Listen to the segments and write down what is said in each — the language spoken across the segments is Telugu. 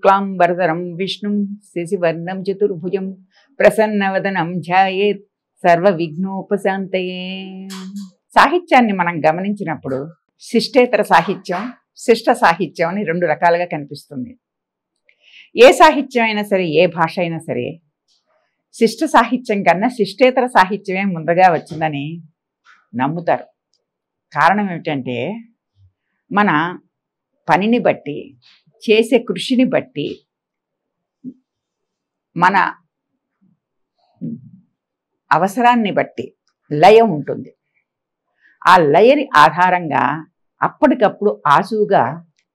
శుక్లాంబరధరం విష్ణుం శశివర్ణం చతుర్భుజం ప్రసన్నవదనం ధ్యాయేత్ సర్వ విఘ్నోపశాంతయే. సాహిత్యాన్ని మనం గమనించినప్పుడు శిష్టేతర సాహిత్యం, శిష్ట సాహిత్యం అని రెండు రకాలుగా కనిపిస్తుంది. ఏ సాహిత్యం అయినా సరే, ఏ భాష అయినా సరే శిష్ట సాహిత్యం కన్నా శిష్టేతర సాహిత్యమే ముందుగా వచ్చిందని నమ్ముతారు. కారణం ఏమిటంటే మన పనిని బట్టి, చేసే కృషిని బట్టి, మన అవసరాన్ని బట్టి లయ ఉంటుంది. ఆ లయని ఆధారంగా అప్పటికప్పుడు ఆసువుగా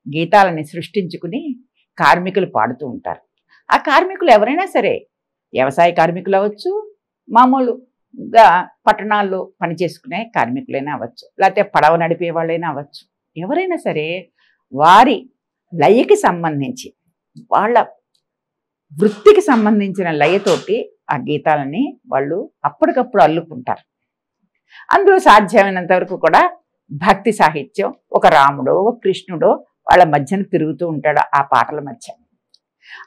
గీతాలని సృష్టించుకుని కార్మికులు పాడుతూ ఉంటారు. ఆ కార్మికులు ఎవరైనా సరే, వ్యవసాయ కార్మికులు అవ్వచ్చు, మామూలుగా పట్టణాల్లో పనిచేసుకునే కార్మికులైనా అవ్వచ్చు, లేకపోతే పడవ నడిపే వాళ్ళైనా అవ్వచ్చు. ఎవరైనా సరే వారి లయకి సంబంధించి, వాళ్ళ వృత్తికి సంబంధించిన లయతోటి ఆ గీతాలని వాళ్ళు అప్పటికప్పుడు అల్లుకుంటారు. అందులో సాధ్యమైనంత వరకు కూడా భక్తి సాహిత్యం, ఒక రాముడో ఒక కృష్ణుడో వాళ్ళ మధ్యన తిరుగుతూ ఉంటాడు ఆ పాటల మధ్య.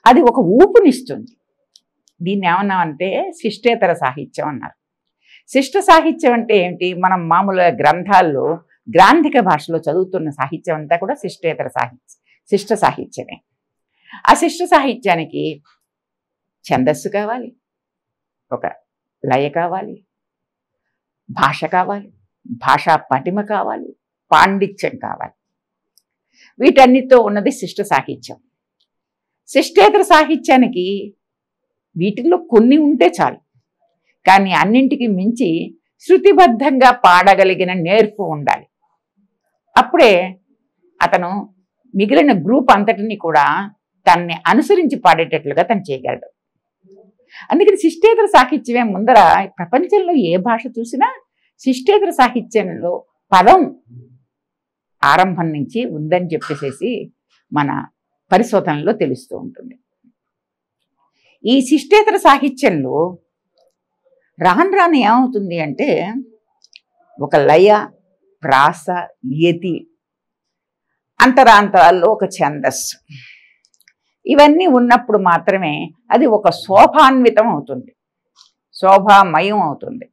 అది ఒక ఊపునిస్తుంది. దీన్ని ఏమన్నామంటే శిష్టేతర సాహిత్యం అన్నారు. శిష్ట సాహిత్యం అంటే ఏమిటి? మనం మామూలుగా గ్రంథాల్లో గ్రాంధిక భాషలో చదువుతున్న సాహిత్యం అంతా కూడా శిష్టేతర సాహిత్యం, శిష్ట సాహిత్యమే. ఆ శిష్ట సాహిత్యానికి ఛందస్సు కావాలి, ఒక లయ కావాలి, భాష కావాలి, భాషా పటిమ కావాలి, పాండిత్యం కావాలి. వీటన్నిటితో ఉన్నది శిష్ట సాహిత్యం. శిష్టేతర సాహిత్యానికి వీటిల్లో కొన్ని ఉంటే చాలు, కానీ అన్నింటికి మించి శృతిబద్ధంగా పాడగలిగిన నేర్పు ఉండాలి. అప్పుడే అతను మిగిలిన గ్రూప్ అంతటిని కూడా తనని అనుసరించి పాడేటట్లుగా తను చేయగలడు. అందుకని శిష్టేతర సాహిత్యమే ముందర. ప్రపంచంలో ఏ భాష చూసినా శిష్టేతర సాహిత్యంలో పదం ఆరంభం నుంచి ఉందని చెప్పేసేసి మన పరిశోధనలో తెలుస్తూ ఉంటుంది. ఈ శిష్టేతర సాహిత్యంలో రాను రాను ఏమవుతుంది అంటే ఒక లయ, ప్రాస, యతి, అంతరాంతరాల్లో ఒక ఛందస్సు, ఇవన్నీ ఉన్నప్పుడు మాత్రమే అది ఒక శోభాన్వితం అవుతుంది, శోభామయం అవుతుంది.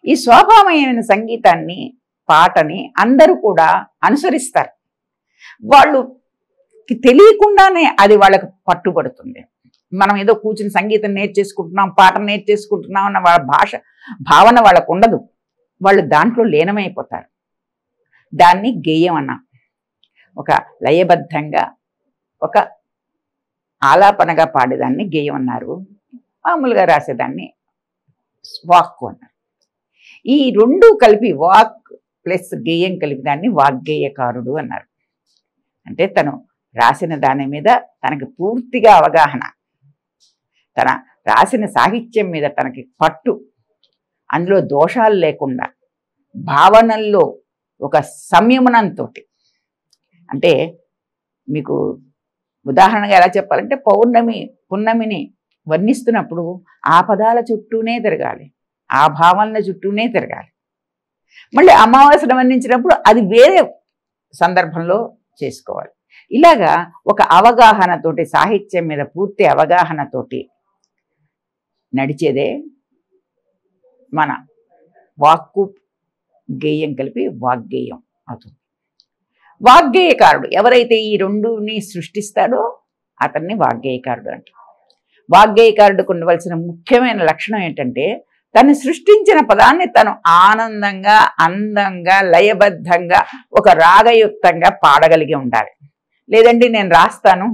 ఈ శోభామయమైన సంగీతాన్ని, పాటని అందరూ కూడా అనుసరిస్తారు. వాళ్ళకి తెలియకుండానే అది వాళ్ళకి పట్టుబడుతుంది. మనం ఏదో కూర్చుని సంగీతం నేర్చేసుకుంటున్నాం, పాట నేర్చేసుకుంటున్నాం అన్న వాళ్ళ భావన వాళ్ళకు ఉండదు. వాళ్ళు దాంట్లో లీనమైపోతారు. దాన్ని గేయం అన్నాం. ఒక లయబద్ధంగా ఒక ఆలాపనగా పాడేదాన్ని గేయం అన్నారు. మామూలుగా రాసేదాన్ని వాక్కు అన్నారు. ఈ రెండు కలిపి, వాక్ ప్లస్ గేయం కలిపి దాన్ని వాగ్గేయకారుడు అన్నారు. అంటే తను రాసిన దాని మీద తనకి పూర్తిగా అవగాహన, తన రాసిన సాహిత్యం మీద తనకి పట్టు, అందులో దోషాలు లేకుండా భావనల్లో ఒక సంయమనంతో, అంటే మీకు ఉదాహరణగా ఎలా చెప్పాలంటే పున్నమిని వర్ణిస్తున్నప్పుడు ఆ పదాల చుట్టూనే తిరగాలి, ఆ భావనల చుట్టూనే తిరగాలి. మళ్ళీ అమావాస్యను వర్ణించినప్పుడు అది వేరే సందర్భంలో చేసుకోవాలి. ఇలాగా ఒక అవగాహనతోటి, సాహిత్యం మీద పూర్తి అవగాహనతోటి నడిచేదే మన వాక్కు గేయం కలిపి వాగ్గేయం అవుతుంది. వాగ్గేయకారుడు ఎవరైతే ఈ రెండుని సృష్టిస్తాడో అతన్ని వాగ్గేయకారుడు అంటారు. వాగ్గేయకారుడికి ఉండవలసిన ముఖ్యమైన లక్షణం ఏంటంటే తను సృష్టించిన పదాన్ని తను ఆనందంగా, అందంగా, లయబద్ధంగా, ఒక రాగయుక్తంగా పాడగలిగి ఉండాలి. లేదండి నేను రాస్తాను,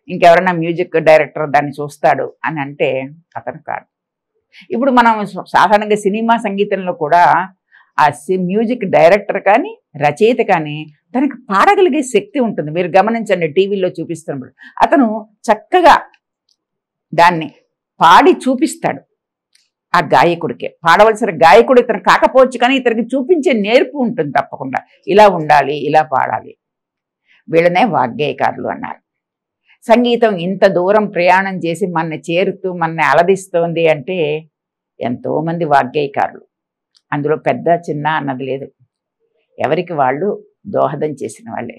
ఇంకెవరైనా మ్యూజిక్ డైరెక్టర్ దాన్ని చూస్తాడు అని అంటే అతను కాదు. ఇప్పుడు మనం సాధారణంగా సినిమా సంగీతంలో కూడా ఆ మ్యూజిక్ డైరెక్టర్ కానీ, రచయిత కానీ తనకి పాడగలిగే శక్తి ఉంటుంది. మీరు గమనించండి, టీవీలో చూపిస్తున్నప్పుడు అతను చక్కగా దాన్ని పాడి చూపిస్తాడు. ఆ గాయకుడికే, పాడవలసిన గాయకుడు ఇతను కాకపోవచ్చు, కానీ ఇతనికి చూపించే నేర్పు ఉంటుంది తప్పకుండా. ఇలా ఉండాలి, ఇలా పాడాలి. వీళ్ళనే వాగ్గేయకారులు అన్నారు. సంగీతం ఇంత దూరం ప్రయాణం చేసి మనని చేరుతూ మనని అలదిస్తోంది అంటే ఎంతోమంది వాగ్గేయకారులు. అందులో పెద్ద చిన్న అన్నది లేదు, ఎవరికి వాళ్ళు దోహదం చేసిన వాళ్ళే.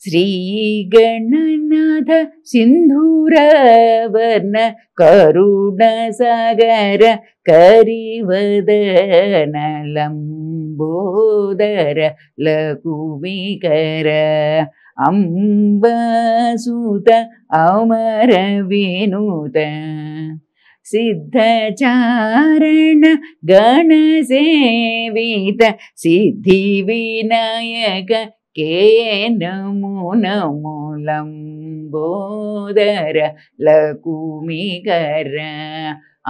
శ్రీగణనాథ సింధూరవర్ణ కరుణ సాగర కరివదన లంబోదర లకుమికర అంబసుత అమర వినుత సిద్ధచారణ గణసేవిత సిద్ధి వినాయక కే నమో నమో లంబోదర లకుమికర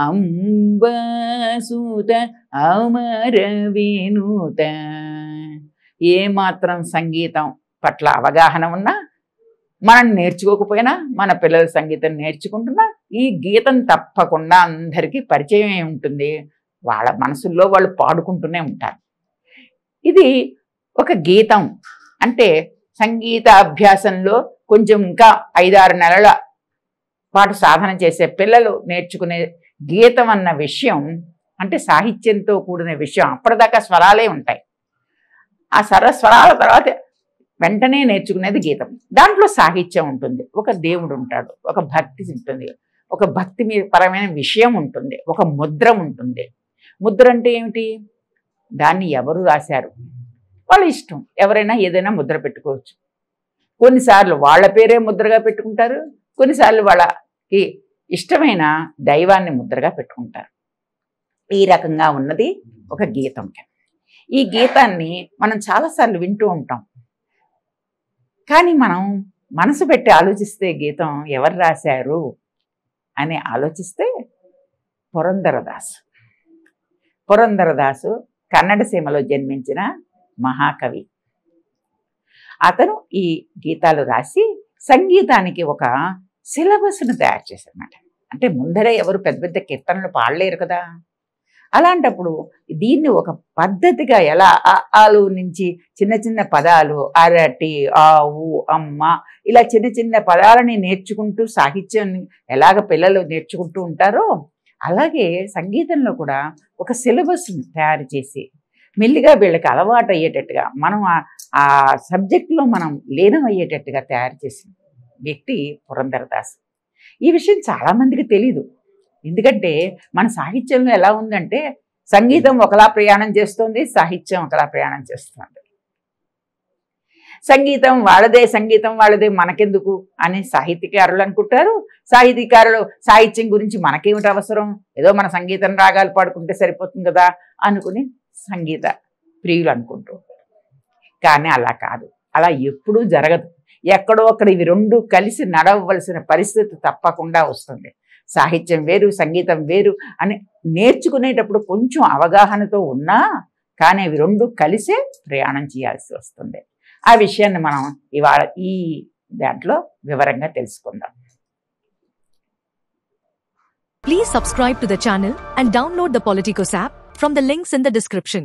అంబసుత అమర వినుత. ఏమాత్రం సంగీతం పట్ల అవగాహన ఉన్నా, మనం నేర్చుకోకపోయినా, మన పిల్లల సంగీతం నేర్చుకుంటున్నా ఈ గీతం తప్పకుండా అందరికీ పరిచయం ఉంటుంది. వాళ్ళ మనసుల్లో వాళ్ళు పాడుకుంటూనే ఉంటారు. ఇది ఒక గీతం అంటే సంగీత అభ్యాసంలో కొంచెం ఇంకా 5-6 నెలల పాటు సాధన చేసే పిల్లలు నేర్చుకునే గీతం అన్న విషయం అంటే సాహిత్యంతో కూడిన విషయం. అప్పటిదాకా స్వరాలే ఉంటాయి. ఆ స్వరాల తర్వాత వెంటనే నేర్చుకునేది గీతం. దాంట్లో సాహిత్యం ఉంటుంది, ఒక దేవుడు ఉంటాడు, ఒక భక్తి ఉంటుంది, ఒక భక్తి పరమైన విషయం ఉంటుంది, ఒక ముద్ర ఉంటుంది. ముద్ర అంటే ఏమిటి? దాన్ని ఎవరు రాశారు, వాళ్ళ ఇష్టం. ఎవరైనా ఏదైనా ముద్ర పెట్టుకోవచ్చు. కొన్నిసార్లు వాళ్ళ పేరే ముద్రగా పెట్టుకుంటారు, కొన్నిసార్లు వాళ్ళకి ఇష్టమైన దైవాన్ని ముద్రగా పెట్టుకుంటారు. ఈ రకంగా ఉన్నది ఒక గీతం. ఈ గీతాన్ని మనం చాలాసార్లు వింటూ ఉంటాం. కానీ మనం మనసు పెట్టి ఆలోచిస్తే గీతం ఎవరు రాశారు అని ఆలోచిస్తే పురందరదాసు కన్నడ సీమలో జన్మించిన మహాకవి. అతను ఈ గీతాలు రాసి సంగీతానికి ఒక సిలబస్ను తయారు చేశారన్నమాట. అంటే ముందరే ఎవరు పెద్ద పెద్ద కీర్తనలు పాడలేరు కదా. అలాంటప్పుడు దీన్ని ఒక పద్ధతిగా ఎలా ఆలు నుంచి చిన్న చిన్న పదాలు, అరటి, ఆవు, అమ్మ, ఇలా చిన్న చిన్న పదాలని నేర్చుకుంటూ సాహిత్యాన్ని ఎలాగ పిల్లలు నేర్చుకుంటూ ఉంటారో అలాగే సంగీతంలో కూడా ఒక సిలబస్ని తయారు చేసి మెల్లిగా వీళ్ళకి అలవాటు అయ్యేటట్టుగా మనం ఆ సబ్జెక్టులో మనం లీనమయ్యేటట్టుగా తయారు చేసిన వ్యక్తి పురందరదాస్. ఈ విషయం చాలామందికి తెలీదు. ఎందుకంటే మన సాహిత్యంలో ఎలా ఉందంటే సంగీతం ఒకలా ప్రయాణం చేస్తుంది, సాహిత్యం ఒకలా ప్రయాణం చేస్తుంది. సంగీతం వాళ్ళదే మనకెందుకు అని సాహిత్యకారులు అనుకుంటారు. సాహితీకారులు సాహిత్యం గురించి మనకేమిటి అవసరం, ఏదో మన సంగీతం రాగాలు పాడుకుంటే సరిపోతుంది కదా అనుకుని సంగీత ప్రియులు అనుకుంటూ ఉంటారు. కానీ అలా కాదు, అలా ఎప్పుడూ జరగదు. ఎక్కడో అక్కడ ఇవి రెండు కలిసి నడవవలసిన పరిస్థితి తప్పకుండా వస్తుంది. సాహిత్యం వేరు, సంగీతం వేరు అని నేర్చుకునేటప్పుడు కొంచెం అవగాహనతో ఉన్నా కానీ అవి రెండు కలిసే ప్రయాణం చేయాల్సి వస్తుంది. ఆ విషయాన్ని మనం ఇవాళ ఈ దాంట్లో వివరంగా తెలుసుకుందాం. Please subscribe to the channel and download the Politicos app from the links in the description.